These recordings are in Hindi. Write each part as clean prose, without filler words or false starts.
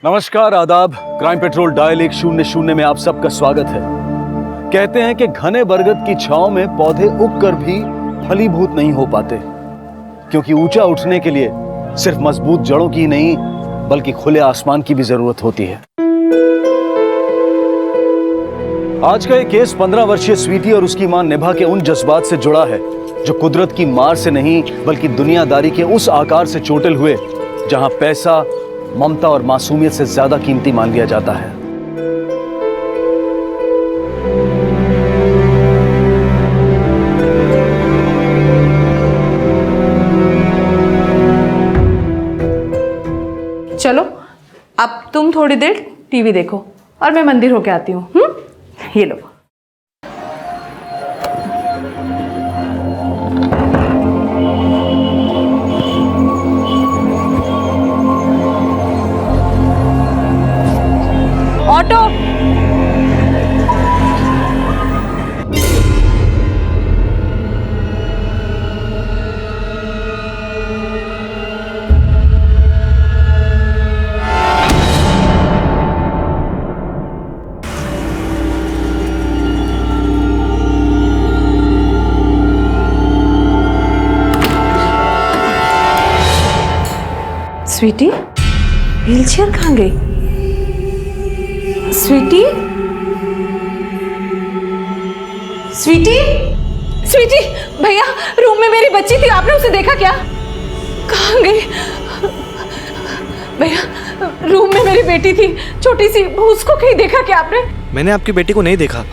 नमस्कार, आदाब। क्राइम पेट्रोल डायल 100 में आप सबका स्वागत है। कहते हैं कि घने बरगद की छांव में पौधे उगकर भी फलीभूत नहीं हो पाते, क्योंकि ऊंचा उठने के लिए सिर्फ मजबूत जड़ों की नहीं बल्कि खुले आसमान की भी जरूरत होती है। आज का ये केस 15 वर्षीय स्वीटी और उसकी मां निभा के उन जज्बात से जुड़ा है जो कुदरत की मार से नहीं बल्कि दुनियादारी के उस आकार से चोटिल हुए जहां पैसा, ममता और मासूमियत से ज्यादा कीमती मान लिया जाता है। चलो अब तुम थोड़ी देर टीवी देखो और मैं मंदिर होके आती हूँ। ये लो। ऑटो। स्वीटी, व्हीलचेयर कहाँ गई? स्वीटी, स्वीटी, स्वीटी, भैया रूम में मेरी बच्ची थी, आपने उसे देखा क्या? कहाँ गई? भैया रूम में मेरी बेटी थी, छोटी सी, उसको कहीं देखा क्या आपने? मैंने आपकी बेटी को नहीं देखा।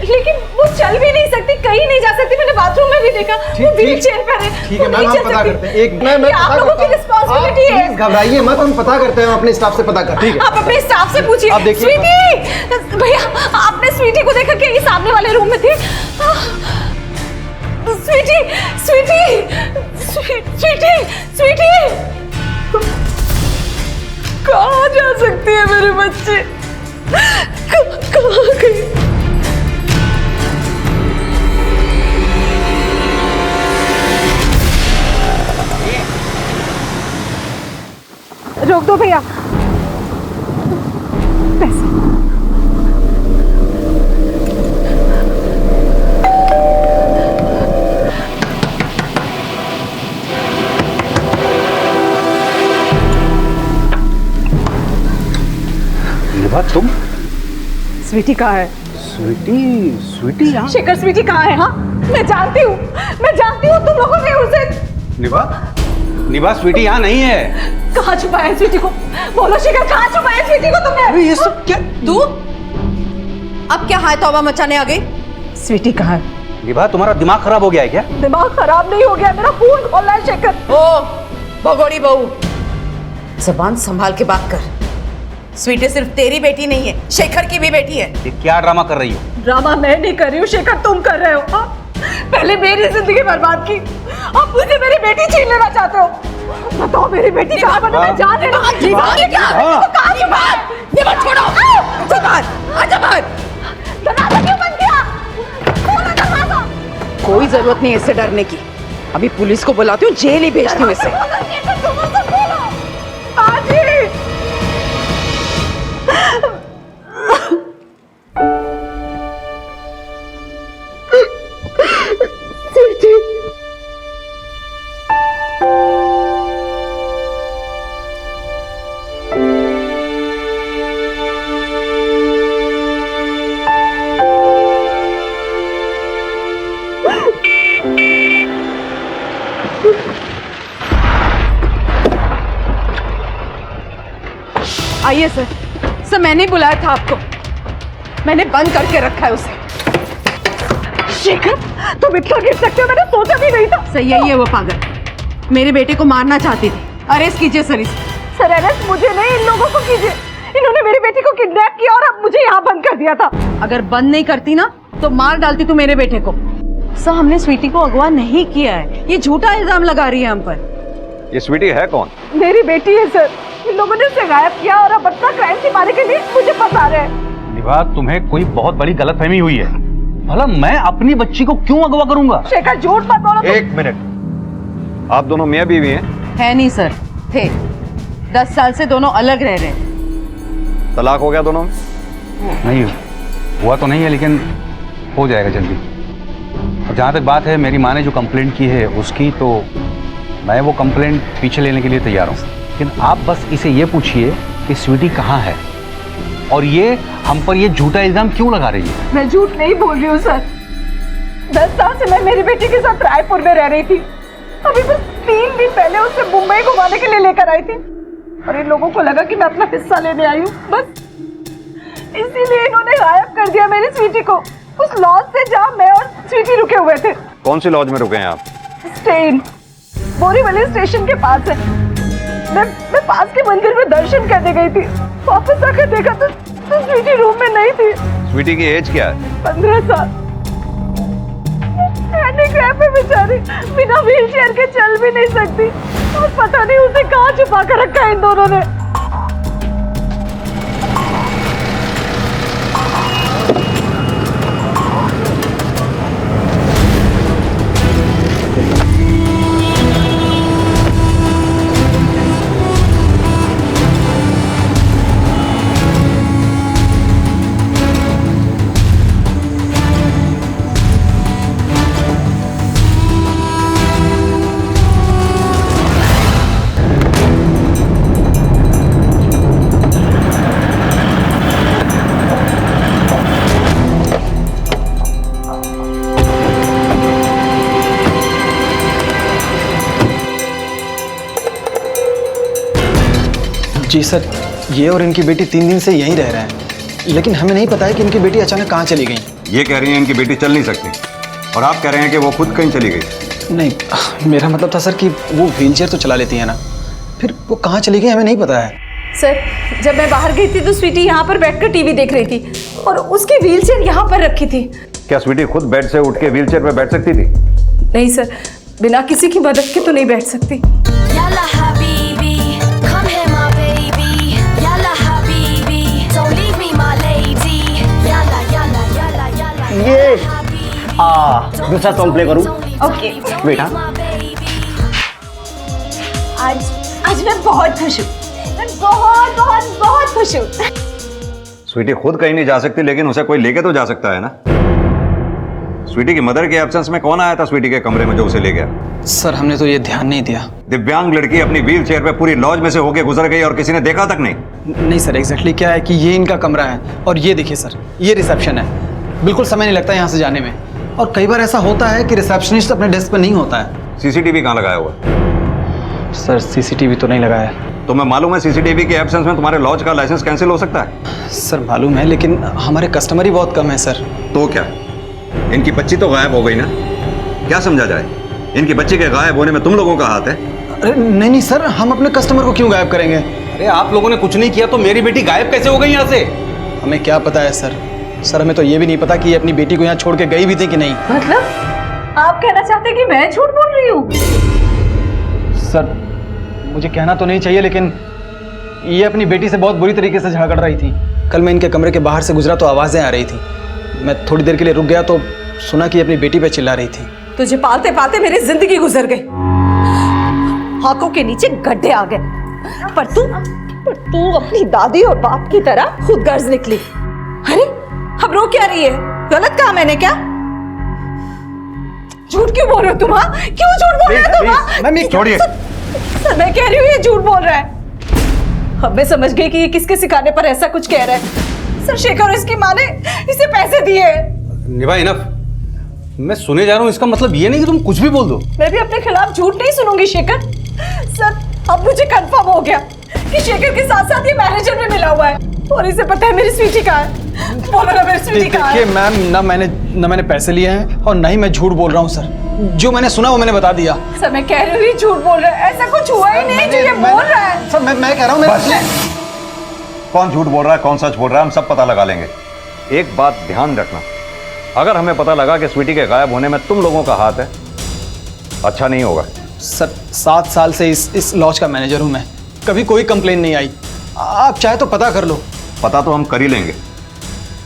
लेकिन वो चल भी नहीं सकती, कहीं नहीं जा सकती। मैंने बाथरूम में भी देखा, वो व्हीलचेयर पर है। ठीक है मैम, हम पता करते हैं। एक मैं आप लोगों की रिस्पांसिबिलिटी है। प्लीज घबराइए मत, हम पता करते हैं, हम अपने स्टाफ से पता करते हैं। आप अपने स्टाफ से पूछिए। आप देखिए। स्वीटी, भैया आपने स्वीटी को देखा क्या? ये सामने वाले रूम में थी। स्वीटी, स्वीटी, स्वीटी, स्वीटी, कहाँ जा सकती है मेरे बच्चे? कहाँ गई? रोक दो भैया। पैसे। निभा, तुम? स्वीटी कहाँ है? स्वीटी यहाँ? शेखर, स्वीटी कहाँ है? हाँ मैं जानती हूँ तुम लोगों ने उसे। निभा, स्वीटी यहाँ नहीं है। कहाँ छुपाया है स्वीटी को? बोलो शेखर, कहाँ छुपाया है स्वीटी को तुमने? अरे ये सब क्या? तू अब क्या हाय तौबा मचाने आ गई? स्वीटी कहाँ है? निभा, तुम्हारा दिमाग खराब हो गया है क्या? दिमाग खराब नहीं हो गया, मेरा खून खोलना है शेखर। ओ भगोड़ी बहू, जबान संभाल के बात कर। स्वीटी सिर्फ तेरी बेटी नहीं है, शेखर की भी बेटी है। ये क्या ड्रामा कर रही हो? ड्रामा मैं नहीं कर रही हूँ शेखर, तुम कर रहे हो। हाँ? पहले मेरी जिंदगी बर्बाद की, अब मुझे मेरी बेटी छीन लेना चाहते हो। बताओ मेरी बेटी कहाँ पर? मैं जान लेना। छोड़ो, आजा बाहर। दरवाजा क्यों बंद किया? खोलो दरवाजा। कोई जरूरत नहीं है इससे डरने की। अभी पुलिस को बुलाती हूँ, जेल ही भेजती हूँ इसे। आइए सर। सर मैंने बुलाया था आपको, मैंने बंद करके रखा है उसे। शेखर तुम इतना गिर सकते हो, मैंने सोचा भी नहीं था। सही है वो पागल मेरे बेटे को मारना चाहती थी। अरेस्ट कीजिए सर इसे। सर अरेस्ट मुझे नहीं, इन लोगों को कीजिए। इन्होंने मेरी बेटी को किडनैप किया और अब मुझे यहाँ बंद कर दिया था। अगर बंद नहीं करती ना तो मार डालती तू मेरे बेटे को। सर हमने स्वीटी को अगवा नहीं किया है, ये झूठा इल्जाम लगा रही है हम पर। ये स्वीटी है कौन? मेरी बेटी है सर, इन लोगों ने उसे गायब किया और अब अपना क्राइम छिपाने के लिए मुझे फंसा रहे हैं। निभा, तुम्हें कोई बहुत बड़ी गलतफहमी हुई है। भला मैं अपनी बच्ची को क्यों अगवा करूंगा? शेखर झूठ मत बोलो। एक मिनट, आप दोनों मियां बीवी हैं? है नहीं सर, थे 10 साल से दोनों अलग रह रहे हैं। तलाक हो गया दोनों में? नहीं हुआ तो नहीं है, लेकिन हो जाएगा जल्दी। और जहाँ तक बात है मेरी माँ ने जो कंप्लेंट की है उसकी, तो मैं वो कंप्लेंट पीछे लेने के लिए तैयार हूँ। लेकिन आप बस इसे ये पूछिए कि स्वीटी कहाँ है और ये हम पर ये झूठा इल्जाम क्यों लगा रही है। मैं झूठ नहीं बोल रही हूँ सर। 10 साल से मैं मेरी बेटी के साथ रायपुर में रह रही थी। अभी बस 3 दिन पहले उसे मुंबई घुमाने के लिए लेकर आई थी और इन लोगों को लगा कि मैं अपना हिस्सा लेने आई हूँ, बस इसीलिए इन्होंने गायब कर दिया मेरी स्वीटी को उस लॉज से जहाँ मैं और स्वीटी रुके हुए थे। कौन सी लॉज में रुके हैं आप? स्टेन बोरीवली स्टेशन के पास है। मैं पास के मंदिर में दर्शन करने गई थी। वापस आकर देखा तो स्वीटी रूम में नहीं थी। स्वीटी की एज क्या है? 15 साल। हैंडीकैप है बेचारी, बिना व्हीलचेयर के चल भी नहीं सकती और पता नहीं उसे कहाँ छुपा कर रखा है इन दोनों ने। जी सर, ये और इनकी बेटी 3 दिन से यहीं रह रहे हैं, लेकिन हमें नहीं पता है कि इनकी बेटी अचानक कहाँ चली गई। ये कह रही हैं इनकी बेटी चल नहीं सकती और आप कह रहे हैं कि वो खुद कहीं चली गई। नहीं, मेरा मतलब था सर कि वो व्हीलचेयर तो चला लेती है ना, फिर वो कहाँ चली गई हमें नहीं पता है। सर, जब मैं बाहर गई थी तो स्वीटी यहाँ पर बैठकर टीवी देख रही थी और उसकी व्हीलचेयर यहाँ पर रखी थी। क्या स्वीटी खुद बेड से उठ के व्हीलचेयर पे बैठ सकती थी? नहीं सर, बिना किसी की मदद के तो नहीं बैठ सकती। Yalla habibi, come here my baby. Yalla habibi, don't leave me my lady. Yalla yalla yalla yalla. ये दूसरा सॉन्ग प्ले करूं? ओके बेटा। आज मैं बहुत खुश हूँ। मैं बहुत बहुत बहुत खुश हूँ। स्वीटी खुद कहीं नहीं जा सकती, लेकिन उसे कोई लेके तो जा सकता है ना। स्वीटी की मदर के एब्सेंस में कौन आया था स्वीटी के कमरे में जो उसे ले गया? सर, हमने तो ये ध्यान नहीं दिया। दिव्यांग लड़की अपनी व्हील चेयर पे पूरी लॉज में से होके गुजर गई और किसी ने देखा तक नहीं। नहीं सर, एग्जैक्टली क्या है कि ये इनका कमरा है और ये देखिए सर, ये रिसेप्शन है। बिल्कुल समय नहीं लगता यहाँ से जाने में, और कई बार ऐसा होता है कि रिसेप्शनिस्ट अपने डेस्क पर नहीं होता है। सीसीटीवी कहाँ लगाया हुआ? सर, सीसीटीवी तो नहीं लगाया है। तुम्हें मालूम है सीसीटीवी के एब्सेंस में तुम्हारे लॉज का लाइसेंस कैंसिल हो सकता है? सर मालूम है, लेकिन हमारे कस्टमर ही बहुत कम है सर। तो क्या, इनकी बच्ची तो गायब हो गई ना, क्या समझा जाए? इनकी बच्ची के गायब होने में तुम लोगों का हाथ है? अरे नहीं नहीं सर, हम अपने कस्टमर को क्यों गायब करेंगे? अरे आप लोगों ने कुछ नहीं किया तो मेरी बेटी गायब कैसे हो गई यहाँ से? हमें क्या पता है सर। सर, हमें तो ये भी नहीं पता कि ये अपनी बेटी को यहाँ छोड़ के गई भी थी कि नहीं। मतलब आप कहना चाहते हैं कि मैं झूठ बोल रही हूँ? सर, मुझे कहना तो नहीं चाहिए, लेकिन ये अपनी बेटी से बहुत बुरी तरीके से झगड़ रही थी। कल मैं इनके कमरे के बाहर से गुजरा तो आवाज़ें आ रही थी। मैं थोड़ी देर के लिए रुक गया तो सुना कि अपनी बेटी पे चिल्ला रही थी। तुझे पालते पालते मेरी जिंदगी गुजर गई, आंखों के नीचे गड्ढे आ गए, पर तू अपनी दादी और बाप की तरह खुद गर्ज निकली। अरे अब रो क्या रही है? गलत कहा मैंने क्या? झूठ क्यों बोल रहे हो तुम? क्यों झूठ बोल रहे हो तुम? छोड़िए। सर, मैं कह रही हूँ ये झूठ बोल रहा है। अब मैं समझ गई कि ये किसके सिखाने पर ऐसा कुछ कह रहा है। सर, शेखर और इसकी माँ ने इसे पैसे दिए। निभा इनफ, मैं सुने जा रहा हूँ, इसका मतलब ये नहीं कि तुम कुछ भी बोल दो। मैं भी अपने खिलाफ झूठ नहीं सुनूंगी शेखर। सर, अब मुझे कंफर्म हो गया कि शेखर के साथ साथ ये मैनेजर में मिला हुआ है और इसे पता है मेरी स्वीटी कहाँ है। बोलो ना मेरी स्वीटी कहाँ है? देखिए मैम, ना मैंने पैसे लिए हैं और ना ही मैं झूठ बोल रहा हूँ सर। जो मैंने सुना वो मैंने बता दिया। सर, मैं कह रही हूँ ये झूठ बोल रहा है, ऐसा कुछ हुआ ही नहीं जो ये बोल रहा है। सर, मैं कह रहा हूँ कौन झूठ बोल रहा है कौन सच बोल रहा है हम सब पता लगा लेंगे। एक बात ध्यान रखना, अगर हमें पता लगा कि स्वीटी के गायब होने में तुम लोगों का हाथ है, अच्छा नहीं होगा। सर, 7 साल से इस लॉज का मैनेजर हूँ मैं, कभी कोई कंप्लेन नहीं आई। आप चाहे तो पता कर लो। पता तो हम कर ही लेंगे।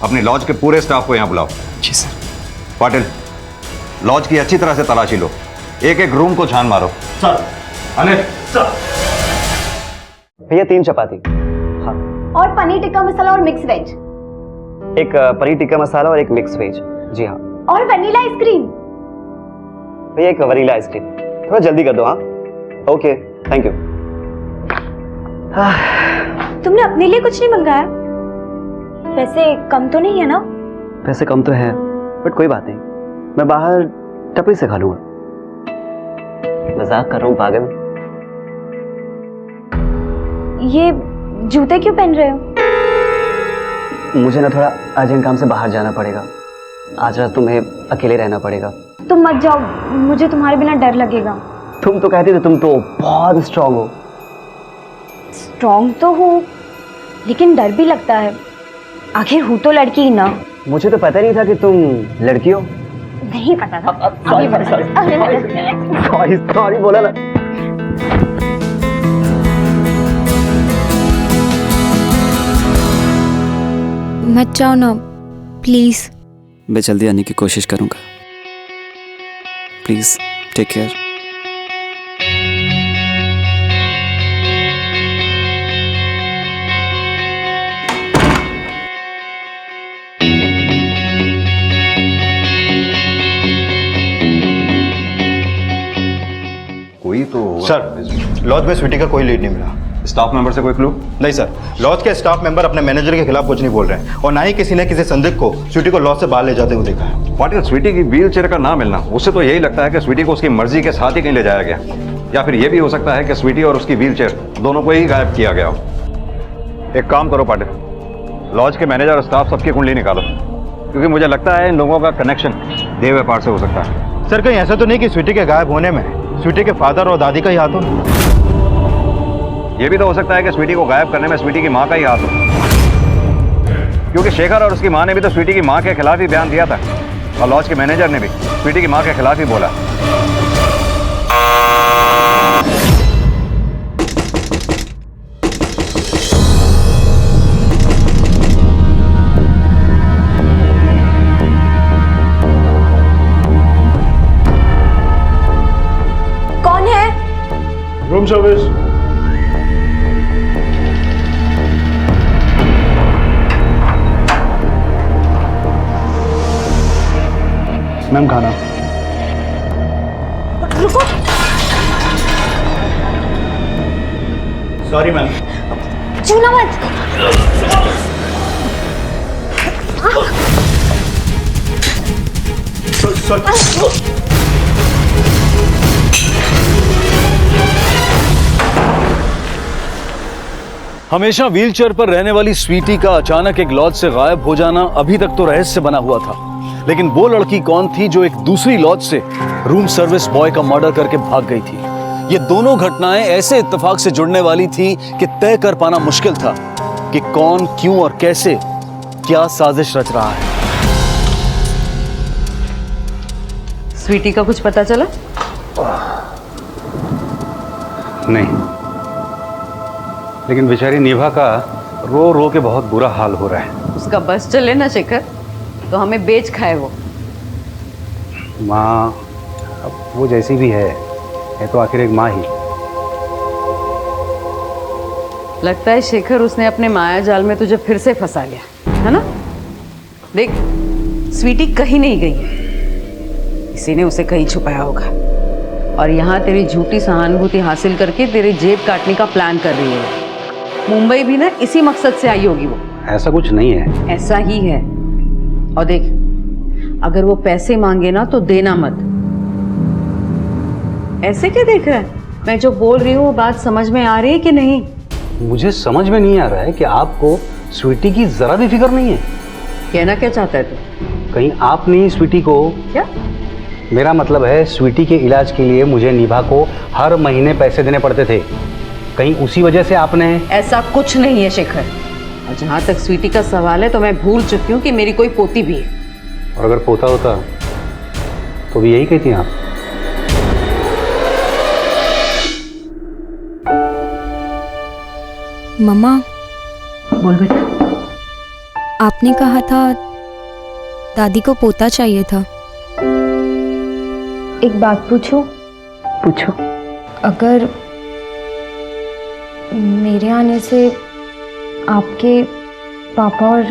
अपनी लॉज के पूरे स्टाफ को यहाँ बुलाओ। जी सर। पाटिल, लॉज की अच्छी तरह से तलाशी लो, एक एक रूम को छान मारो। सर। अनिल सर। भैया 3 चपाती। हाँ, और पनीर टिक्का मसाला और मिक्स वेज। एक पनीर टिक्का मसाला और एक मिक्स वेज। जी हाँ। और वनीला आइसक्रीम। भैया एक वनीला आइसक्रीम, थोड़ा जल्दी कर दो। हाँ ओके थैंक यू। तुमने अपने लिए कुछ नहीं मंगाया? वैसे कम तो नहीं है ना? पैसे कम तो है बट कोई बात नहीं, मैं बाहर टपरी से खा लूंगा। मजाक कर रहा हूँ पागल। ये जूते क्यों पहन रहे हो? मुझे ना थोड़ा अर्जेंट काम से बाहर जाना पड़ेगा। आज रात तुम्हें अकेले रहना पड़ेगा। तुम मत जाओ, मुझे तुम्हारे बिना डर लगेगा। तुम तो कहते थे तुम तो बहुत स्ट्रांग हो। स्ट्रांग तो हूँ लेकिन डर भी लगता है, आखिर हूँ तो लड़की ही ना। मुझे तो पता नहीं था कि तुम लड़की हो। नहीं पता था। सॉरी बोला ना। मत जाओ ना प्लीज। मैं जल्दी आने की कोशिश करूंगा। Please take care. कोई तो सर लॉज में स्वीटी का कोई लीड नहीं मिला। स्टाफ मेंबर से कोई क्लू? नहीं सर, लॉज के स्टाफ मेंबर अपने मैनेजर के खिलाफ कुछ नहीं बोल रहे हैं और ना ही किसी ने किसी संदिग्ध को स्वीटी को लॉज से बाहर ले जाते हुए देखा है। पाटिल, स्वीटी की व्हील चेयर का ना मिलना, उससे तो यही लगता है कि स्वीटी को उसकी मर्जी के साथ ही कहीं ले जाया गया, या फिर यह भी हो सकता है कि स्वीटी और उसकी व्हील चेयर दोनों को ही गायब किया गया हो। एक काम करो पाटिल, लॉज के मैनेजर और स्टाफ सबकी कुंडली निकालो, क्योंकि मुझे लगता है इन लोगों का कनेक्शन देह व्यापार से हो सकता है। सर कहीं ऐसा तो नहीं कि स्वीटी के गायब होने में स्वीटी के फादर और दादी का ही हाथ हो? यह भी तो हो सकता है कि स्वीटी को गायब करने में स्वीटी की माँ का ही हाथ हो, क्योंकि शेखर और उसकी माँ ने भी तो स्वीटी की माँ के खिलाफ ही बयान दिया था, और लॉज के मैनेजर ने भी स्वीटी की माँ के खिलाफ ही बोला। कौन है? Room service. मैम खाना। रुको। Sorry ma'am. छूना मत। हमेशा व्हीलचेयर पर रहने वाली स्वीटी का अचानक एक लॉज से गायब हो जाना अभी तक तो रहस्य बना हुआ था, लेकिन वो लड़की कौन थी जो एक दूसरी लॉज से रूम सर्विस बॉय का मर्डर करके भाग गई थी? ये दोनों घटनाएं ऐसे इत्तेफाक से जुड़ने वाली थी कि तय कर पाना मुश्किल था कि कौन, क्यों और कैसे क्या साजिश रच रहा है। स्वीटी का कुछ पता चला? नहीं, लेकिन बेचारी निभा का रो रो के बहुत बुरा हाल हो रहा है। उसका बस चले ना शेखर, तो हमें बेच खाए वो। माँ, अब वो जैसी भी है तो आखिर एक माँ ही। लगता है शेखर उसने अपने माया जाल में तुझे फिर से फंसा लिया है ना। देख, स्वीटी कहीं नहीं गई है, किसी ने उसे कहीं छुपाया होगा, और यहाँ तेरी झूठी सहानुभूति हासिल करके तेरी जेब काटने का प्लान कर रही है। मुंबई भी ना इसी मकसद से आई होगी वो। ऐसा कुछ नहीं है। ऐसा ही है। और देख, अगर वो पैसे मांगे ना तो देना मत। ऐसे क्या देख रहा है? मैं जो बोल रही हूँ वो बात समझ में आ रही है कि नहीं? मुझे समझ में नहीं आ रहा है कि आपको स्वीटी की जरा भी फिक्र नहीं है। कहना क्या चाहता है तू? कहीं आप नहीं स्वीटी को? क्या? मेरा मतलब है स्वीटी के इलाज के लिए मुझे निभा को हर महीने पैसे देने पड़ते थे, कहीं उसी वजह से आपने? ऐसा कुछ नहीं है शेखर, और जहाँ तक स्वीटी का सवाल है तो मैं भूल चुकी हूँ कि मेरी कोई पोती भी है। और अगर पोता होता तो भी यही कहती आप। मम्मा। बोल बेटा। आपने कहा था दादी को पोता चाहिए था। एक बात पूछूं? पूछो। अगर मेरे आने से आपके पापा और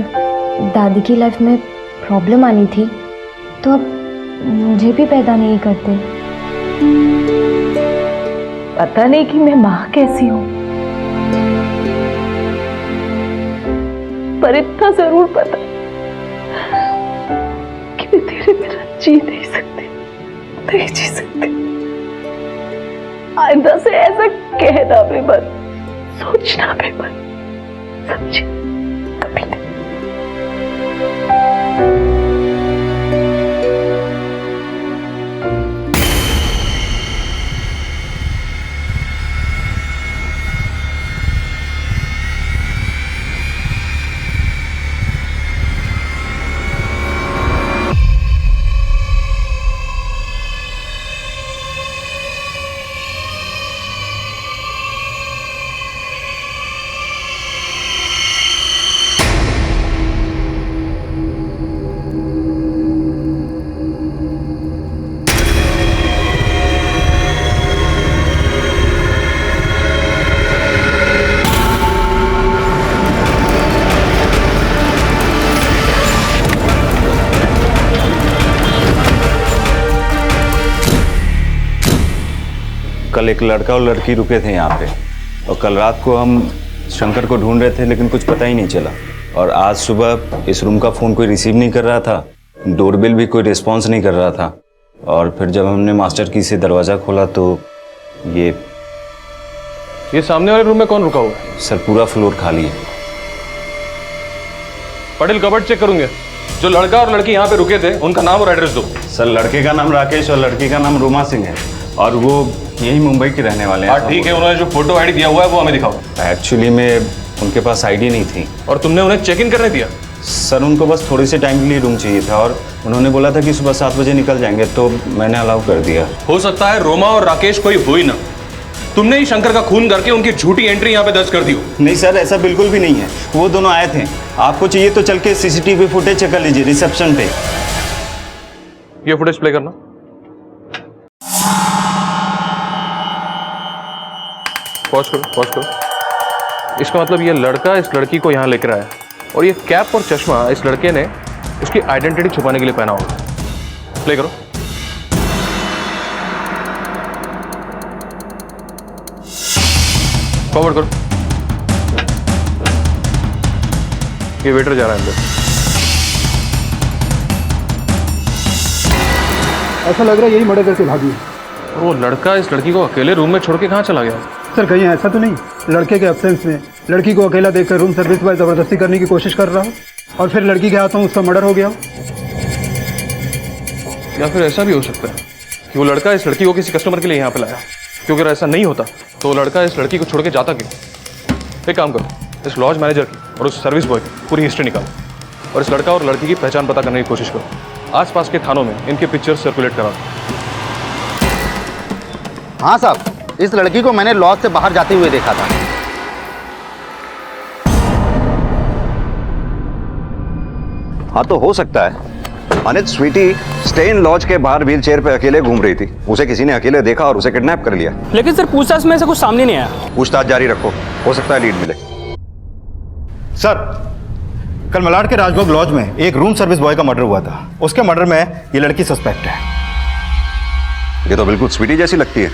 दादी की लाइफ में प्रॉब्लम आनी थी तो अब मुझे भी पैदा नहीं करते। पता नहीं कि मैं माँ कैसी हूँ, पर इतना जरूर पता कि मैं तेरे बिना जी नहीं सकती, नहीं जी सकती। आइंदा से ऐसा कहना भी मत, सोचना भी मत, समझी? कभी नहीं। कल एक लड़का और लड़की रुके थे यहाँ पे, और कल रात को हम शंकर को ढूंढ रहे थे लेकिन कुछ पता ही नहीं चला। और आज सुबह इस रूम का फ़ोन कोई रिसीव नहीं कर रहा था, डोरबेल भी कोई रिस्पॉन्स नहीं कर रहा था। और फिर जब हमने मास्टर की से दरवाज़ा खोला तो ये सामने वाले रूम में कौन रुका हुआ है? सर पूरा फ्लोर खाली है। पटेल कबर्ड चेक करूंगे। जो लड़का और लड़की यहाँ पे रुके थे उनका नाम और एड्रेस दो। सर लड़के का नाम राकेश और लड़की का नाम रोमा सिंह है, और वो यही मुंबई के रहने वाले हैं। हाँ ठीक है, उन्होंने जो फोटो आईडी दिया हुआ है वो हमें दिखाओ। एक्चुअली में उनके पास आईडी नहीं थी। और तुमने उन्हें चेक इन करने दिया? सर उनको बस थोड़ी सी टाइम के लिए रूम चाहिए था, और उन्होंने बोला था कि सुबह 7 बजे निकल जाएंगे, तो मैंने अलाउ कर दिया। हो सकता है रोमा और राकेश कोई हो ही ना, तुमने ही शंकर का खून करके उनकी झूठी एंट्री यहाँ पे दर्ज कर दी हो। नहीं सर, ऐसा बिल्कुल भी नहीं है। वो दोनों आए थे। आपको चाहिए तो चल के सीसीटीवी फुटेज चेक कर लीजिए रिसेप्शन पे। ये फुटेज प्ले करना। पॉज करो, पॉज करो। इसका मतलब ये लड़का इस लड़की को यहाँ लेकर आया, और ये कैप और चश्मा इस लड़के ने उसकी आइडेंटिटी छुपाने के लिए पहना होगा। प्ले करो। फॉरवर्ड करो। ये वेटर जा रहा है अंदर। ऐसा लग रहा है यही मर्डर करके भागी है। वो लड़का इस लड़की को अकेले रूम में छोड़ के कहाँ चला गया? सर कहीं ऐसा तो नहीं लड़के के एब्सेंस में लड़की को अकेला देखकर रूम सर्विस बॉय जबरदस्ती करने की कोशिश कर रहा हो, और फिर लड़की के हाथों उसका मर्डर हो गया हो? या फिर ऐसा भी हो सकता है कि वो लड़का इस लड़की को किसी कस्टमर के लिए यहाँ पे लाया, क्योंकि अगर ऐसा नहीं होता तो लड़का इस लड़की को छोड़ के जाता क्यों? एक काम करो, इस लॉज मैनेजर की और उस सर्विस बॉय की पूरी हिस्ट्री निकालो, और इस लड़का और लड़की की पहचान पता करने की कोशिश करो। आसपास के थानों में इनके पिक्चर्स सर्कुलेट करा। हाँ साहब, इस लड़की को मैंने लॉज से बाहर जाते हुए देखा था। हाँ तो हो सकता है Anit sweety stay in lodge के बाहर व्हील चेयर पे अकेले घूम रही थी, उसे किसी ने अकेले देखा और उसे किडनैप कर लिया। लेकिन सर पूछताछ में से कुछ सामने नहीं आया। पूछताछ जारी रखो, हो सकता है लीड मिले। सर कल मलाड के राजभोग लॉज में एक रूम सर्विस बॉय का मर्डर हुआ था। उसके मर्डर में ये लड़की सस्पेक्ट है। ये तो बिल्कुल स्वीटी जैसी लगती है,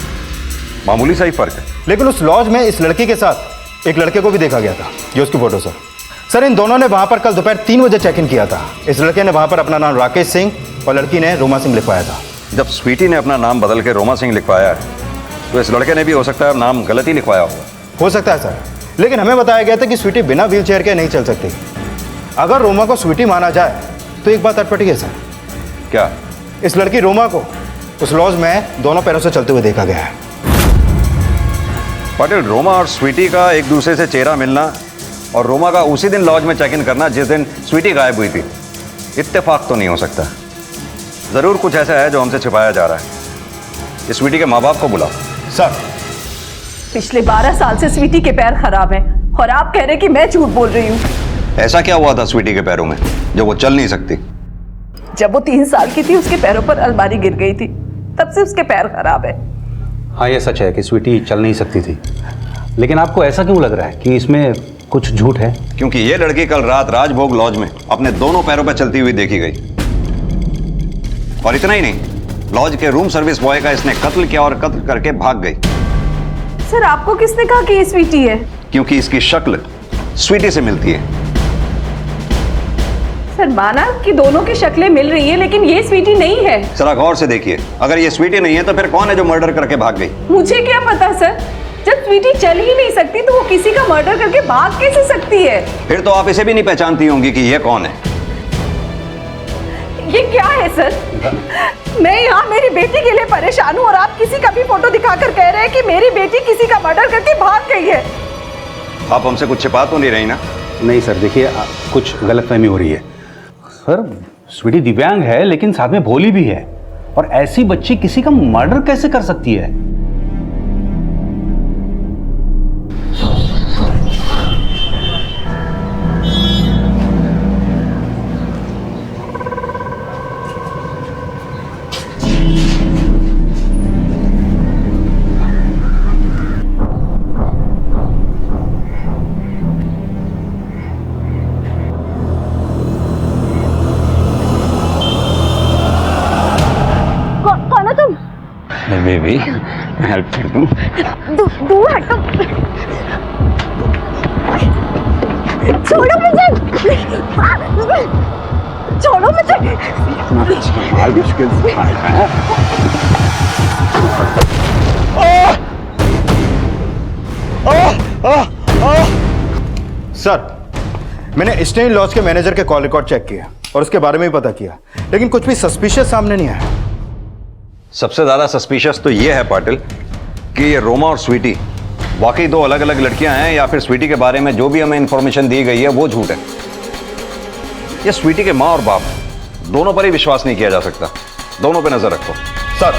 मामूली सा ही फर्क है। लेकिन उस लॉज में इस लड़की के साथ एक लड़के को भी देखा गया था। ये उसकी फोटो सर इन दोनों ने वहां पर कल दोपहर 3 बजे चेक इन किया था। इस लड़के ने वहां पर अपना नाम राकेश सिंह और लड़की ने रोमा सिंह लिखवाया था। जब स्वीटी ने अपना नाम बदल के रोमा सिंह लिखवाया है तो इस लड़के ने भी हो सकता है नाम गलत ही लिखवाया होगा। हो सकता है सर, लेकिन हमें बताया गया था कि स्वीटी बिना व्हील चेयर के नहीं चल सकती। अगर रोमा को स्वीटी माना जाए तो एक बात अटपटी है सर। क्या? इस लड़की रोमा को उस लॉज में दोनों पैरों से चलते हुए देखा गया है। पटेल, रोमा और स्वीटी का एक दूसरे से चेहरा मिलना और रोमा का उसी दिन लॉज में चेक इन करना जिस दिन स्वीटी गायब हुई थी, इत्तेफाक तो नहीं हो सकता। जरूर कुछ ऐसा है जो हमसे छिपाया जा रहा है। इस स्वीटी के माँ बाप को बुलाओ। सर पिछले 12 साल से स्वीटी के पैर खराब हैं और आप कह रहे कि मैं झूठ बोल रही हूँ। ऐसा क्या हुआ था स्वीटी के पैरों में जो वो चल नहीं सकती? जब वो 3 साल की थी उसके पैरों पर अलमारी गिर गई थी, तब से उसके पैर खराब है। हाँ ये सच है कि स्वीटी चल नहीं सकती थी, लेकिन आपको ऐसा क्यों लग रहा है कि इसमें कुछ झूठ है? क्योंकि ये लड़की कल रात राजभोग लॉज में अपने दोनों पैरों पर चलती हुई देखी गई। और इतना ही नहीं, लॉज के रूम सर्विस बॉय का इसने कत्ल किया और कत्ल करके भाग गई। सर आपको किसने कहा कि ये स्वीटी है? क्योंकि इसकी शक्ल स्वीटी से मिलती है। सर माना कि दोनों की शक्लें मिल रही है, लेकिन ये स्वीटी नहीं है। जरा गौर से देखिए, अगर ये स्वीटी नहीं है तो फिर कौन है जो मर्डर करके भाग गई? मुझे क्या पता सर, जब स्वीटी चल ही नहीं सकती तो वो किसी का मर्डर करके भाग कैसे सकती है? फिर तो आप इसे भी नहीं पहचानती होंगी कि ये कौन है। ये क्या है सर? मैं यहाँ मेरी बेटी के लिए परेशान हूँ और आप किसी का भी फोटो दिखाकर कह रहे हैं कि मेरी बेटी किसी का मर्डर करके भाग गई है। आप हमसे कुछ छिपा तो नहीं रही ना? नहीं सर, देखिए कुछ गलतफहमी हो रही है। सर स्वीटी दिव्यांग है लेकिन साथ में भोली भी है, और ऐसी बच्ची किसी का मर्डर कैसे कर सकती है? कौन हो तुम? बेबी हेल्प कर दूं? दूर हटो, छोड़ो मुझे, छोड़ो मुझे। मुश्किल से सर, मैंने स्टेन लॉज के मैनेजर के कॉल रिकॉर्ड चेक किया और उसके बारे में भी पता किया, लेकिन कुछ भी सस्पिशियस सामने नहीं आया। सबसे ज्यादा सस्पिशियस तो ये है पाटिल कि ये रोमा और स्वीटी वाकई दो अलग अलग लड़कियां हैं, या फिर स्वीटी के बारे में जो भी हमें इंफॉर्मेशन दी गई है वो झूठ है। ये स्वीटी के माँ और बाप दोनों पर ही विश्वास नहीं किया जा सकता। दोनों पे नजर रखो। सर,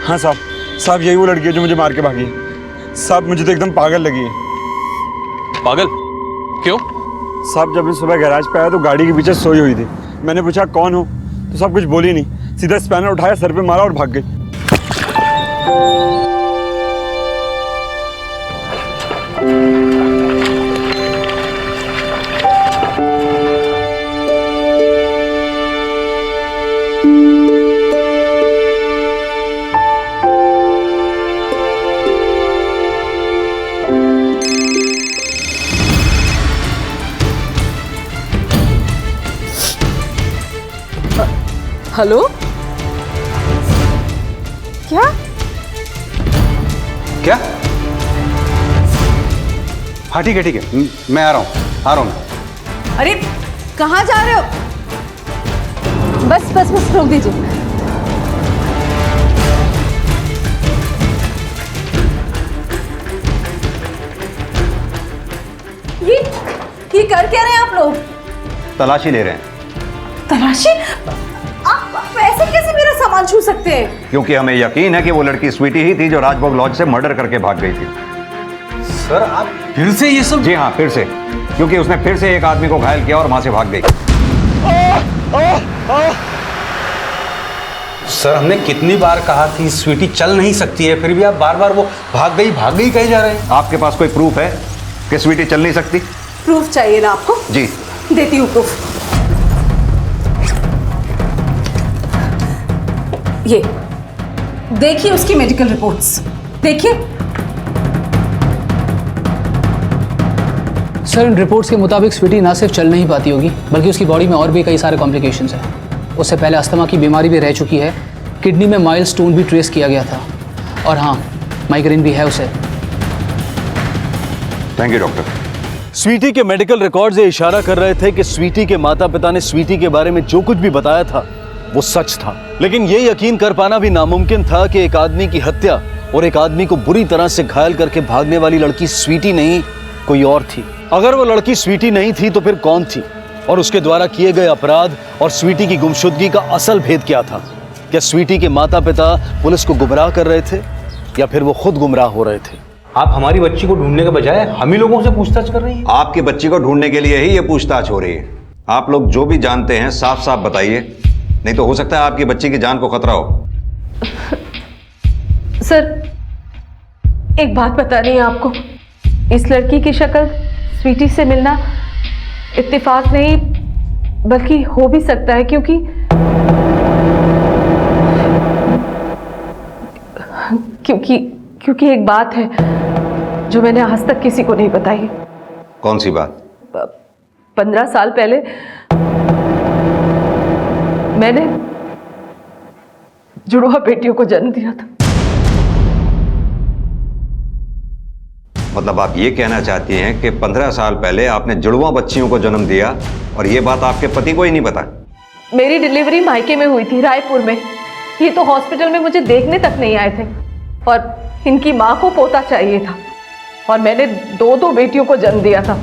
हाँ साहब यही वो लड़की है जो मुझे मार के भागी है। साहब मुझे तो एकदम पागल लगी है। पागल क्यों? साहब जब मैं सुबह गैराज पे आया तो गाड़ी के पीछे सोई हुई थी। मैंने पूछा कौन हो, तो सब कुछ बोली नहीं, सीधा स्पैनर उठाया, सर पे मारा और भाग गई। हेलो, क्या क्या? हाँ ठीक है मैं आ रहा हूँ मैं। अरे कहाँ जा रहे हो? बस रोक दीजिए। ये कर क्या रहे हैं आप लोग? तलाशी ले रहे हैं। तलाशी? आप ऐसे कैसे मेरा सामान छू सकते हैं? क्योंकि हमें यकीन है कि वो लड़की स्वीटी ही थी जो राजभोग लॉज से मर्डर करके भाग गई थी। सर आप फिर से ये सब? जी हाँ, फिर से, क्योंकि उसने फिर से एक आदमी को घायल किया और वहां से भाग गई। सर हमने कितनी बार कहा थी स्वीटी चल नहीं सकती है, फिर भी आप बार बार वो भाग गई कहे जा रहे हैं। आपके पास कोई प्रूफ है कि स्वीटी चल नहीं सकती? प्रूफ चाहिए ना आपको? जी देती हूँ प्रूफ। ये देखिए उसकी मेडिकल रिपोर्ट्स, देखिए। सर इन रिपोर्ट्स के मुताबिक स्वीटी ना सिर्फ चल नहीं पाती होगी, बल्कि उसकी बॉडी में और भी कई सारे कॉम्प्लिकेशंस हैं। उससे पहले अस्थमा की बीमारी भी रह चुकी है, किडनी में माइल्ड स्टोन भी ट्रेस किया गया था, और हाँ माइग्रेन भी है उसे। Thank you doctor. स्वीटी के मेडिकल रिकॉर्ड्स ये इशारा कर रहे थे कि स्वीटी के माता पिता ने स्वीटी के बारे में जो कुछ भी बताया था वो सच था, लेकिन ये यकीन कर पाना भी नामुमकिन था कि एक आदमी की हत्या और एक आदमी को बुरी तरह से घायल करके भागने वाली लड़की स्वीटी नहीं कोई और थी। अगर वो लड़की स्वीटी नहीं थी तो फिर कौन थी, और उसके द्वारा किए गए अपराध और स्वीटी की गुमशुदगी का असल भेद क्या था? क्या स्वीटी के माता पिता पुलिस को गुमराह कर रहे थे या फिर वो खुद गुमराह हो रहे थे? आप हमारी बच्ची को ढूंढने के बजाय हम ही लोगों से पूछताछ कर रही हैं। आपकी बच्ची को ढूंढने के लिए ही ये पूछताछ हो रही है। आप लोग जो भी जानते हैं साफ साफ बताइए, नहीं तो हो सकता है आपकी बच्ची की जान को खतरा हो। सर, एक बात बतानी है आपको। इस लड़की की शक्ल स्वीटी से मिलना इत्तेफाक नहीं बल्कि हो भी सकता है, क्योंकि क्योंकि क्योंकि एक बात है जो मैंने आज तक किसी को नहीं बताई। कौन सी बात? 15 साल पहले मैंने जुड़वा बेटियों को जन्म दिया था। मतलब आप ये कहना चाहती हैं कि 15 साल पहले आपने जुड़वा बच्चियों को जन्म दिया और ये बात आपके पति को ही नहीं पता? मेरी डिलीवरी मायके में हुई थी, रायपुर में। ये तो हॉस्पिटल में मुझे देखने तक नहीं आए थे और इनकी माँ को पोता चाहिए था और मैंने 2 बेटियों को जन्म दिया था।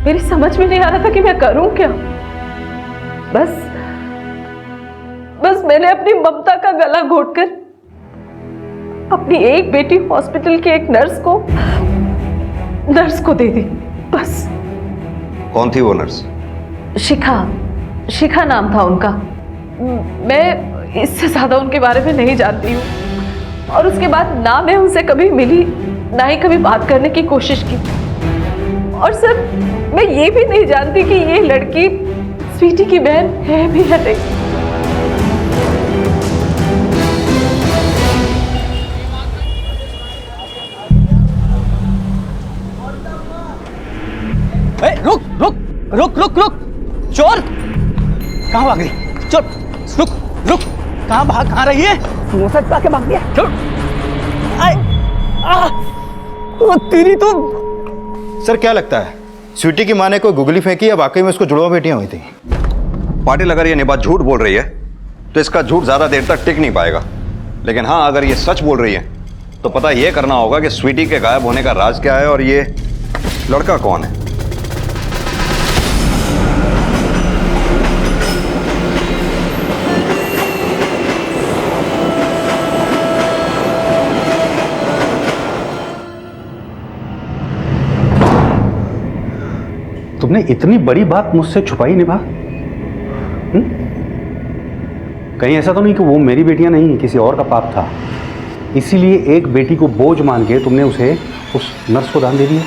मेरी समझ में नहीं आ रहा था कि मैं करूं क्या। बस मैंने अपनी ममता का गला घोटकर अपनी एक बेटी हॉस्पिटल के एक नर्स को दे दी, बस। कौन थी वो नर्स? शिखा नाम था उनका। मैं इससे ज्यादा उनके बारे में नहीं जानती हूँ और उसके बाद ना मैं उनसे कभी मिली ना ही कभी बात करने की कोशिश की। और सर, मैं ये भी नहीं जानती कि ये लड़की स्वीटी की बहन है भी या नहीं। रुक रुक रुक रुक रुक, चोर कहाँ भाग रही? चोर, रुक रुक, कहाँ रही है? के भाग गया। चोर, तेरी तो। सर, क्या लगता है स्वीटी की माँ ने कोई गुगली फेंकी या वाकई में उसको जुड़वा बेटियां हुई थी? पाटिल, अगर ये निभा झूठ बोल रही है तो इसका झूठ ज्यादा देर तक टिक नहीं पाएगा। लेकिन हाँ, अगर ये सच बोल रही है तो पता यह करना होगा कि स्वीटी के गायब होने का राज क्या है और ये लड़का कौन है। तुमने इतनी बड़ी बात मुझसे छुपाई निभा? कहीं ऐसा तो नहीं कि वो मेरी बेटियां नहीं, किसी और का पाप था, इसीलिए एक बेटी को बोझ मान के तुमने उसे उस नर्स को दान दे दिया?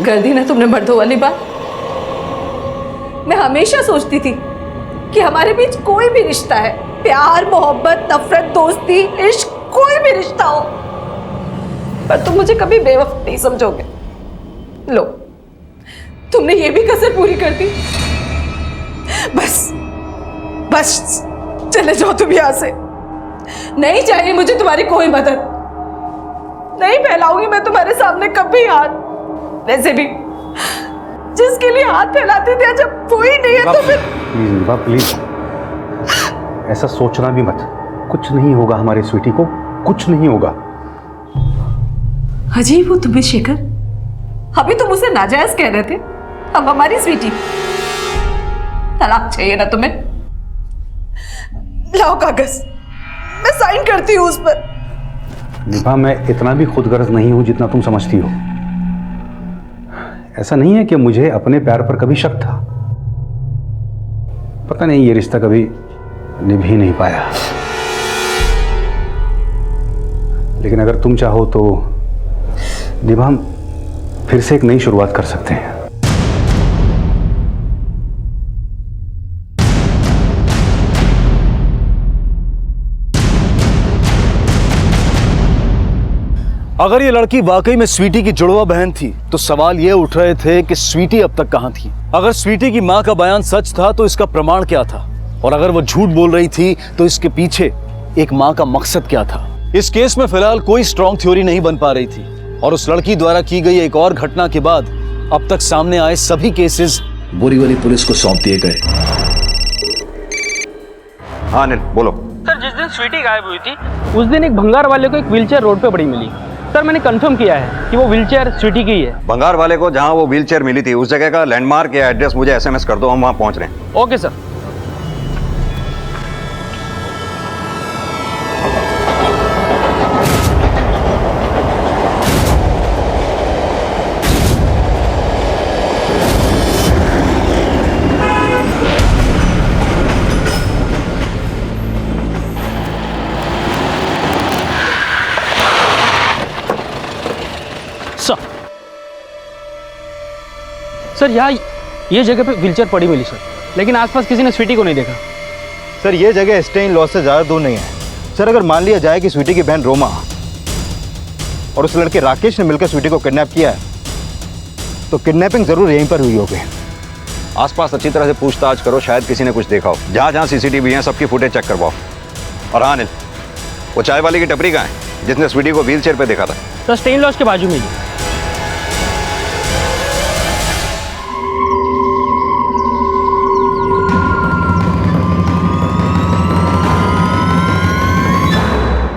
कर दी ना तुमने मर्दों वाली बात। मैं हमेशा सोचती थी कि हमारे बीच कोई भी रिश्ता है, प्यार, मोहब्बत, नफरत, दोस्ती, इश्क, कोई भी रिश्ता हो, पर तुम मुझे कभी बेवकूफ नहीं समझोगे। लो, तुमने ये भी कसर पूरी कर दी। बस चले जाओ तुम यहां से। नहीं चाहिए मुझे तुम्हारी कोई मदद। नहीं फैलाऊंगी मैं तुम्हारे सामने कभी हाथ। वैसे भी जिसके लिए हाथ फैलाते थे जब वो ही नहीं है तो फिर। प्लीज ऐसा सोचना भी मत। कुछ नहीं होगा हमारे स्वीटी को, कुछ नहीं होगा। अजीब हो तुम्हें शेखर, अभी तुम उसे नाजायज कह रहे थे, अब हमारी स्वीटी। तलाक चाहिए ना तुम्हें? लाओ कागज, मैं साइन करती हूँ उस पर। निभा, मैं इतना भी खुदगर्ज नहीं हूं जितना तुम समझती हो। ऐसा नहीं है कि मुझे अपने प्यार पर कभी शक था, पता नहीं ये रिश्ता कभी निभ ही नहीं पाया। लेकिन अगर तुम चाहो तो निभा, हम फिर से एक नई शुरुआत कर सकते हैं। अगर ये लड़की वाकई में स्वीटी की जुड़वा बहन थी तो सवाल ये उठ रहे थे कि स्वीटी अब तक कहां थी। अगर स्वीटी की मां का बयान सच था तो इसका प्रमाण क्या था, और अगर वो झूठ बोल रही थी तो इसके पीछे एक मां का मकसद क्या था। इस केस में फिलहाल कोई स्ट्रॉन्ग थ्योरी नहीं बन पा रही थी, और उस लड़की द्वारा की गई एक और घटना के बाद अब तक सामने आए सभी केसेस बोरीवली पुलिस को सौंप दिए गए। हाँ अनिल, बोलो। सर, जिस दिन स्वीटी गायब हुई थी उस दिन एक भंगार वाले को एक व्हीलचेयर रोड पे पड़ी मिली। सर, मैंने कंफर्म किया है कि वो व्हीलचेयर स्वीटी की ही है। भंगार वाले को जहां वो व्हीलचेयर मिली थी उस जगह का लैंडमार्क या एड्रेस मुझे SMS कर दो, हम वहां पहुंच रहे हैं। Okay sir. सर यहाँ ये जगह पे व्हीलचेयर पड़ी मिली सर, लेकिन आसपास किसी ने स्वीटी को नहीं देखा। सर ये जगह स्टे इन लॉज से ज़्यादा दूर नहीं है। सर अगर मान लिया जाए कि स्वीटी की बहन रोमा और उस लड़के राकेश ने मिलकर स्वीटी को किडनैप किया है, तो किडनैपिंग जरूर यहीं पर हुई होगी। आसपास अच्छी तरह से पूछताछ करो, शायद किसी ने कुछ देखा हो। जहाँ जहाँ सीसीटीवी है सबकी फुटेज चेक करवाओ। और हाँ अनिल, वो चाय वाले की टपरी कहाँ है जिसने स्वीटी को व्हील चेयर पर देखा था? तो स्टे इन लॉज के बाजू में ही।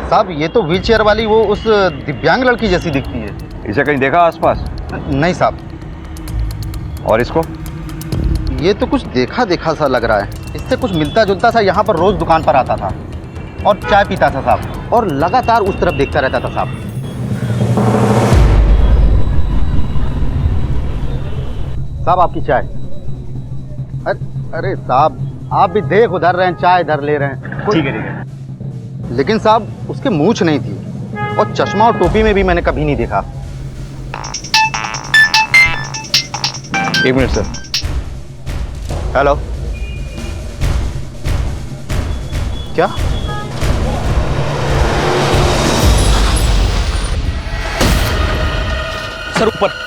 साहब ये तो व्हीलचेयर वाली वो उस दिव्यांग लड़की जैसी दिखती है। इसे कहीं देखा आसपास? नहीं साहब। और इसको? ये तो कुछ देखा देखा सा लग रहा है। इससे कुछ मिलता जुलता सा। यहाँ पर रोज दुकान पर आता था और चाय पीता था साहब, और लगातार उस तरफ देखता रहता था साहब। साहब आपकी चाय। अरे साहब आप भी देख उधर रहे हैं, चाय इधर ले रहे हैं। ठीक है। लेकिन साहब उसके मूंछ नहीं थी, और चश्मा और टोपी में भी मैंने कभी नहीं देखा। एक मिनट सर। हेलो, क्या? सर ऊपर।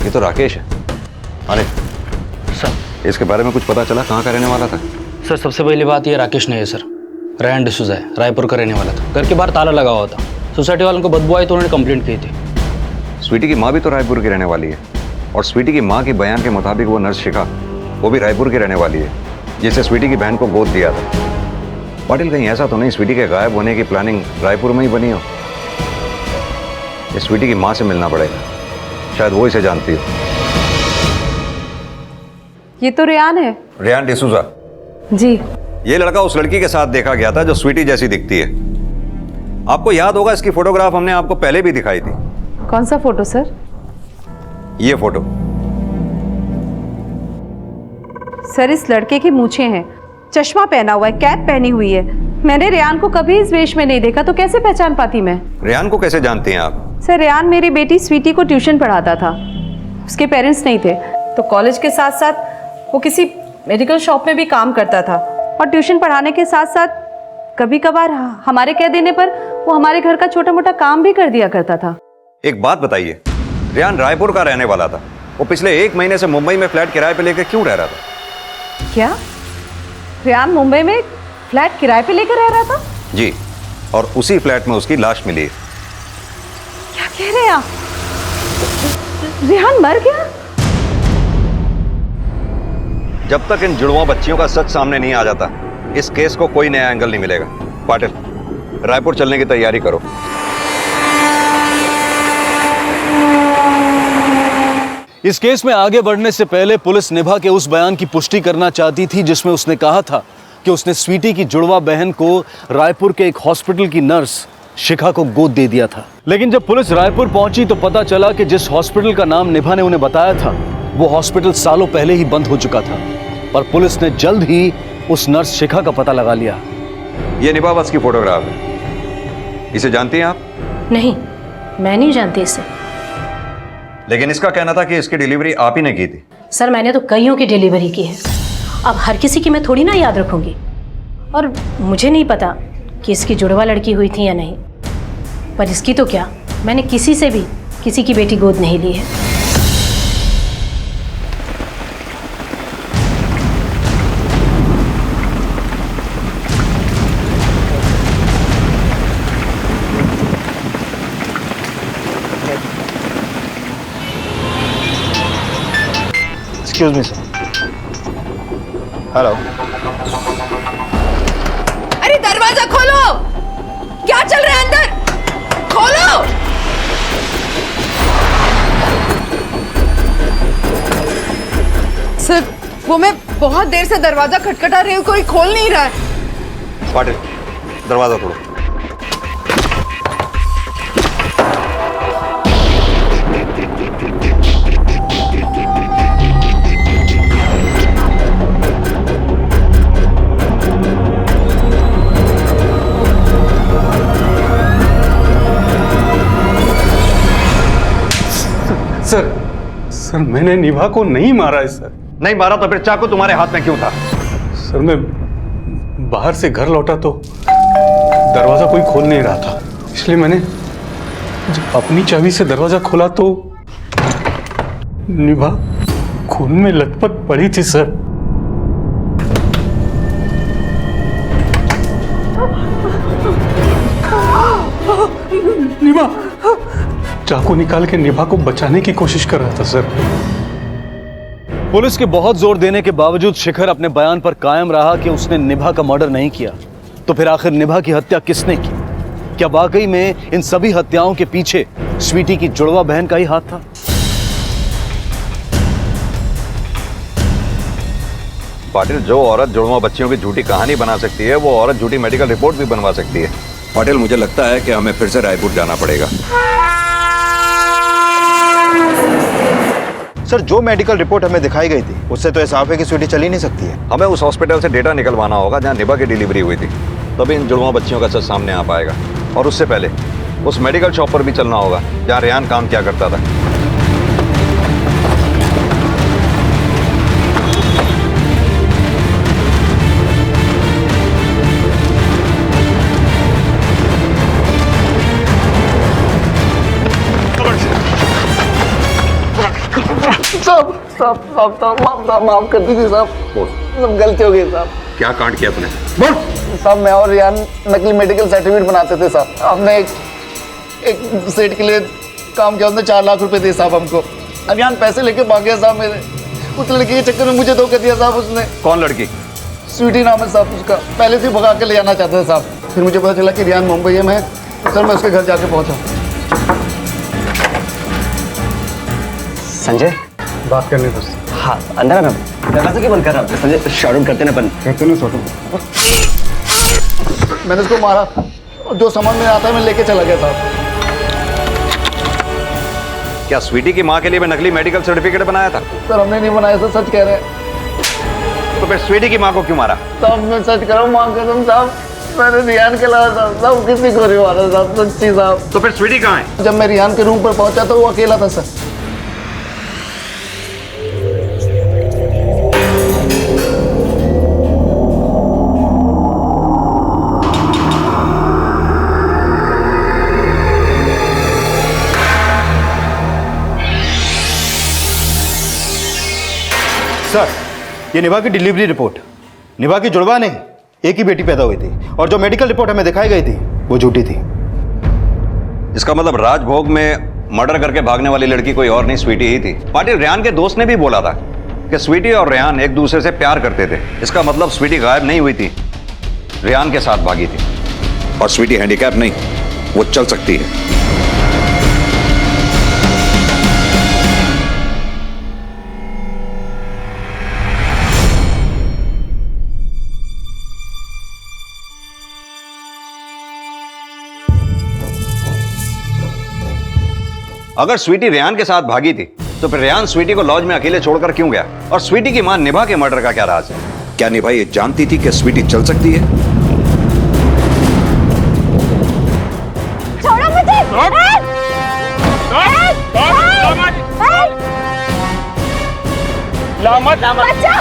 ये तो राकेश है। अरे सर इसके बारे में कुछ पता चला? कहाँ का रहने वाला था? सर सबसे पहली बात ये राकेश नहीं है सर, रेहान डिसूजा है, रायपुर का रहने वाला था। घर के बाहर ताला लगा हुआ था। सोसाइटी वालों को बदबू आई तो उन्होंने कंप्लेंट की थी। स्वीटी की माँ भी तो रायपुर की रहने वाली है, और स्वीटी की माँ के बयान के मुताबिक वो नर्स शिखा, वो भी रायपुर की रहने वाली है, जिससे स्वीटी की बहन को गोद दिया था। पाटिल कहीं ऐसा तो नहीं स्वीटी के गायब होने की प्लानिंग रायपुर में ही बनी हो? इस स्वीटी की माँ से मिलना पड़ेगा, शायद वो इसे जानती हो। ये तो रेहान है। रेहान डिसूजा जी। ये लड़का उस लड़की के साथ देखा गया था जो स्वीटी जैसी दिखती है। आपको याद होगा इसकी फोटोग्राफ हमने आपको पहले भी दिखाई थी। कौन सा फोटो सर? ये फोटो। सर इस लड़के की मूछें हैं, चश्मा पहना हुआ है, कैप पहनी हुई है। मैंने रेहान को कभी इस वेश में नहीं देखा, तो कैसे पहचान पाती मैं? रेहान को कैसे जानती हैं आप? सर रेहान मेरी बेटी स्वीटी को ट्यूशन पढ़ाता था। उसके पेरेंट्स नहीं थे, तो कॉलेज के साथ साथ वो किसी मेडिकल शॉप में भी काम करता था, और ट्यूशन पढ़ाने के साथ साथ कभी कभार हमारे कह देने पर वो हमारे घर का छोटा मोटा काम भी कर दिया करता था। एक बात बताइए, रेहान रायपुर का रहने वाला था, वो पिछले 1 महीने से मुंबई में फ्लैट किराए पे लेकर क्यों रह रहा था? क्या रेहान मुंबई में फ्लैट किराए पे लेकर रह रहा था? जी, और उसी फ्लैट में उसकी लाश मिली है। क्या कह रहे हैं आप? रेहान मर गया? जब तक इन जुड़वा बच्चियों का सच सामने नहीं आ जाता, इस केस को कोई नया एंगल नहीं मिलेगा। पाटिल, रायपुर चलने की तैयारी करो। इस केस में आगे बढ़ने से पहले पुलिस निभा के उस बयान की पुष्टि करना चाहती थी जिसमें उसने कहा था कि उसने स्वीटी की जुड़वा बहन को रायपुर के एक हॉस्पिटल की नर्स शिखा को गोद दे दिया था। लेकिन जब पुलिस रायपुर पहुंची तो पता चला कि जिस हॉस्पिटल का नाम निभा ने उन्हें बताया था, वो हॉस्पिटल सालों पहले ही बंद हो चुका था। पर पुलिस ने जल्द ही उस नर्स शिखा का पता लगा लिया। ये निभा बस की फोटोग्राफ है। इसे जानती हैं आप? नहीं, मैं नहीं जानती इसे। लेकिन इसका कहना था कि इसकी डिलीवरी आप ही ने की थी। सर मैंने तो कईयों की डिलीवरी की है, अब हर किसी की मैं थोड़ी ना याद रखूंगी। और मुझे नहीं पता कि इसकी जुड़वा लड़की हुई थी या नहीं, पर इसकी तो क्या, मैंने किसी से भी किसी की बेटी गोद नहीं ली है। Excuse me sir. हेलो। अरे दरवाजा खोलो, क्या चल रहा है अंदर? खोलो। सर वो मैं बहुत देर से दरवाजा खटखटा रही हूँ, कोई खोल नहीं रहा है। पाटिल, दरवाजा तोड़ो। सर मैंने निभा को नहीं मारा है सर। नहीं मारा तो फिर चाकू तुम्हारे हाथ में क्यों था? सर मैं बाहर से घर लौटा तो दरवाजा कोई खोल नहीं रहा था, इसलिए मैंने जब अपनी चाबी से दरवाजा खोला तो निभा खून में लथपथ पड़ी थी सर। निभा चाकू निकाल के निभा को बचाने की कोशिश कर रहा था सर। पुलिस के बहुत जोर देने के बावजूद शिखर अपने बयान पर कायम रहा कि उसने निभा का मर्डर नहीं किया। तो फिर आखिर निभा की हत्या किसने की? क्या वाकई में इन सभी हत्याओं के पीछे स्वीटी की जुड़वा बहन का ही हाथ था? पाटिल, जो औरत जुड़वा बच्चियों की झूठी कहानी बना सकती है, वो औरत झूठी मेडिकल रिपोर्ट भी बनवा सकती है। पाटिल, मुझे लगता है कि हमें फिर से रायपुर जाना पड़ेगा। सर, जो मेडिकल रिपोर्ट हमें दिखाई गई थी उससे तो साफ है कि स्वीटी चली नहीं सकती है। हमें उस हॉस्पिटल से डेटा निकलवाना होगा जहां निभा की डिलीवरी हुई थी, तभी इन जुड़वा बच्चियों का सच सामने आ पाएगा। और उससे पहले उस मेडिकल शॉप पर भी चलना होगा जहां रेहान काम किया करता था। साहब माफ कर दीजिए साहब, सब गलती हो गई साहब। क्या कांड किया तूने? साहब, मैं और रियान नकली मेडिकल सर्टिफिकेट बनाते थे साहब। हमने एक सेट के लिए काम किया, उसने 4 लाख रुपए दिए साहब हमको। अब रियान पैसे लेके भाग गया साहब मेरे। उस लड़की के चक्कर में मुझे धोखा दिया साहब उसने। कौन लड़की? स्वीटी नाम है साहब उसका। पहले से भगा के ले जाना चाहता था साहब, फिर मुझे पता चला कि रियान मुंबई है। मैं उसके घर जाके पहुंचा। संजय, बात करने दोस्त। हाँ अंदर आना। दरवाजा क्यों बंद कर रहा है? संजय, शॉट आउट करते ना अपन। कहते ना शॉट आउट। मैंने उसको मारा, जो समझ में आता है मैं लेके चला गया साहब। क्या स्वीटी की माँ के लिए मैं नकली मेडिकल सर्टिफिकेट बनाया था? सर, हमने नहीं बनाया सर, सच कह रहे हैं। तो फिर स्वीटी की माँ को क्यों मारा? साहब, मैं सच कर रहा हूँ, माँ कसम साहब, मैंने रियान के अलावा साहब किसी को नहीं मारा साहब, सच्ची साहब। तो फिर स्वीटी कहाँ है? जब मैं रियान के रूम पर पहुंचा तो वो अकेला था सर। सर, ये निभा की डिलीवरी रिपोर्ट, निभा की जुड़वा नहीं, एक ही बेटी पैदा हुई थी। और जो मेडिकल रिपोर्ट हमें दिखाई गई थी वो झूठी थी। इसका मतलब राजभोग में मर्डर करके भागने वाली लड़की कोई और नहीं, स्वीटी ही थी। पाटिल, रेहान के दोस्त ने भी बोला था कि स्वीटी और रेहान एक दूसरे से प्यार करते थे। इसका मतलब स्वीटी गायब नहीं हुई थी, रेहान के साथ भागी थी। और स्वीटी हैंडीकैप नहीं, वो चल सकती है। अगर स्वीटी रेहान के साथ भागी थी तो फिर रेहान स्वीटी को लॉज में अकेले छोड़कर क्यों गया? और स्वीटी की मां निभा के मर्डर का क्या राज है? क्या निभा ये जानती थी कि स्वीटी चल सकती है? छोड़ो मुझे! बच्चा!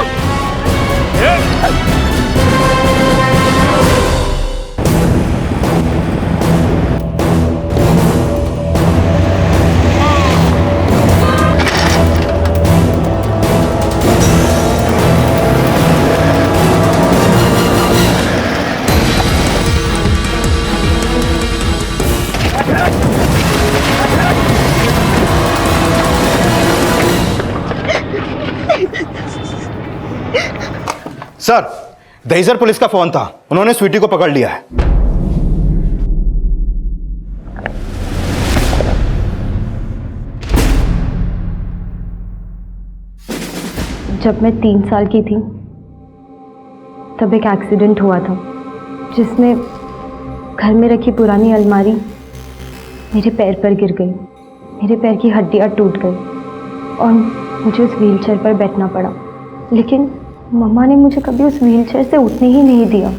सर, दहीसर पुलिस का फोन था, उन्होंने स्वीटी को पकड़ लिया है। जब मैं 3 साल की थी तब एक एक्सीडेंट हुआ था जिसमें घर में रखी पुरानी अलमारी मेरे पैर पर गिर गई। मेरे पैर की हड्डियाँ टूट गई और मुझे उस व्हीलचेयर पर बैठना पड़ा। लेकिन मम्मा ने मुझे कभी उस व्हीलचेयर से उठने ही नहीं दिया,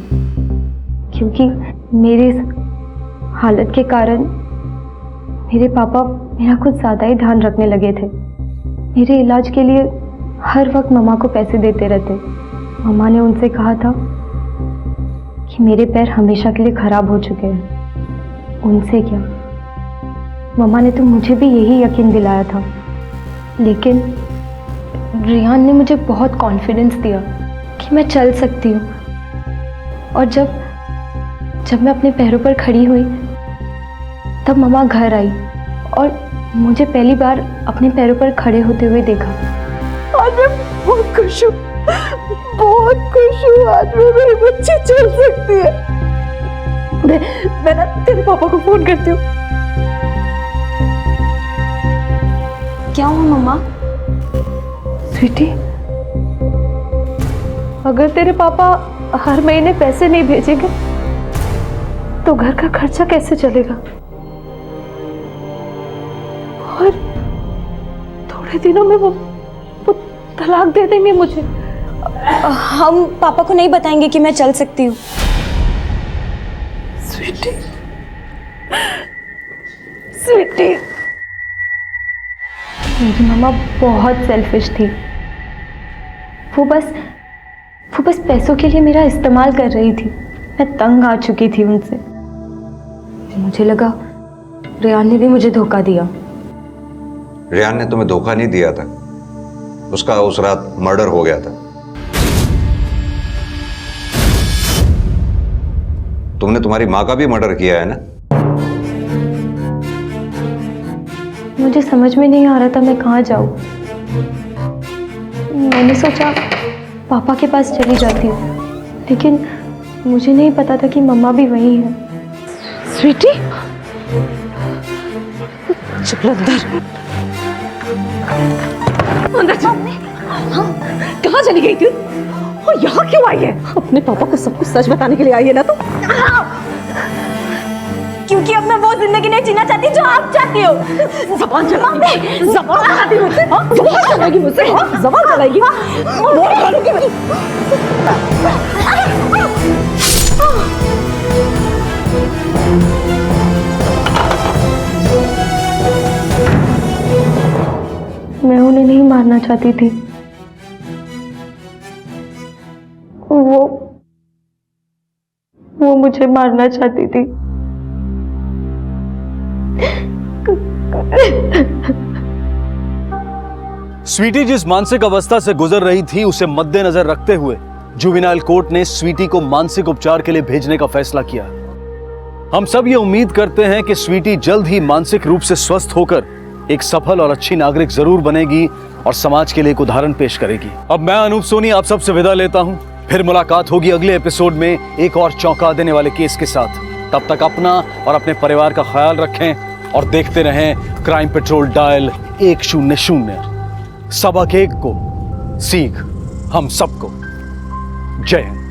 क्योंकि मेरे इस हालत के कारण मेरे पापा मेरा कुछ ज़्यादा ही ध्यान रखने लगे थे। मेरे इलाज के लिए हर वक्त मम्मा को पैसे देते रहते। मम्मा ने उनसे कहा था कि मेरे पैर हमेशा के लिए खराब हो चुके हैं। उनसे क्या, मम्मा ने तो मुझे भी यही यकीन दिलाया था। लेकिन रियान ने मुझे बहुत कॉन्फिडेंस दिया कि मैं चल सकती हूँ। और जब मैं अपने पैरों पर खड़ी हुई तब मम्मा घर आई और मुझे पहली बार अपने पैरों पर खड़े होते हुए देखा। आज मैं बहुत खुश हूँ, बहुत खुश हूँ। आज मैं मेरी बच्ची चल सकती है। मैं ना तेरे पापा को फोन करती हूँ। क्या हुआ मम्मा? स्वीटी, अगर तेरे पापा हर महीने पैसे नहीं भेजेंगे तो घर का खर्चा कैसे चलेगा? और थोड़े दिनों में वो तलाक दे देंगे मुझे। हम पापा को नहीं बताएंगे कि मैं चल सकती हूँ। स्वीटी, स्वीटी, मेरी मम्मा बहुत सेल्फिश थी। वो बस पैसों के लिए मेरा इस्तेमाल कर रही थी। मैं तंग आ चुकी थी उनसे। मुझे लगा रियान ने भी मुझे धोखा दिया। रियान ने तुम्हें धोखा नहीं दिया था, उसका उस रात मर्डर हो गया था। तुमने तुम्हारी माँ का भी मर्डर किया है ना? मुझे समझ में नहीं आ रहा था मैं कहाँ जाऊँ। मैंने सोचा पापा के पास चली जाती हूँ, लेकिन मुझे नहीं पता था कि मम्मा भी वहीं है। स्वीटी, चल अंदर। अंदर चल। हाँ, कहाँ चली गई थी और यहाँ क्यों आई है? अपने पापा को सब कुछ सच बताने के लिए आई है ना तू? क्योंकि अब मैं वो जिंदगी नहीं जीना चाहती जो आप चाहती हो। जबान चलाएगी, जबान चलाती मुझसे, जबान चलाएगी मुझसे, जबान चलाएगी। मोड़ डालूंगी मैं। मैं उन्हें नहीं मारना चाहती थी। वो मुझे मारना चाहती थी। स्वीटी जिस मानसिक अवस्था से गुजर रही थी उसे मद्देनजर रखते हुए जुवेनाइल कोर्ट ने स्वीटी को मानसिक उपचार के लिए भेजने का फैसला किया। हम सब ये उम्मीद करते हैं कि स्वीटी जल्द ही मानसिक रूप से स्वस्थ होकर एक सफल और अच्छी नागरिक जरूर बनेगी और समाज के लिए एक उदाहरण पेश करेगी। अब मैं अनूप सोनी आप सबसे विदा लेता हूं। फिर मुलाकात होगी अगले एपिसोड में एक और चौंका देने वाले केस के साथ। तब तक अपना और अपने परिवार का ख्याल रखें और देखते रहें क्राइम पेट्रोल डायल 100। सबक एक को सीख हम सबको। जय हिंद।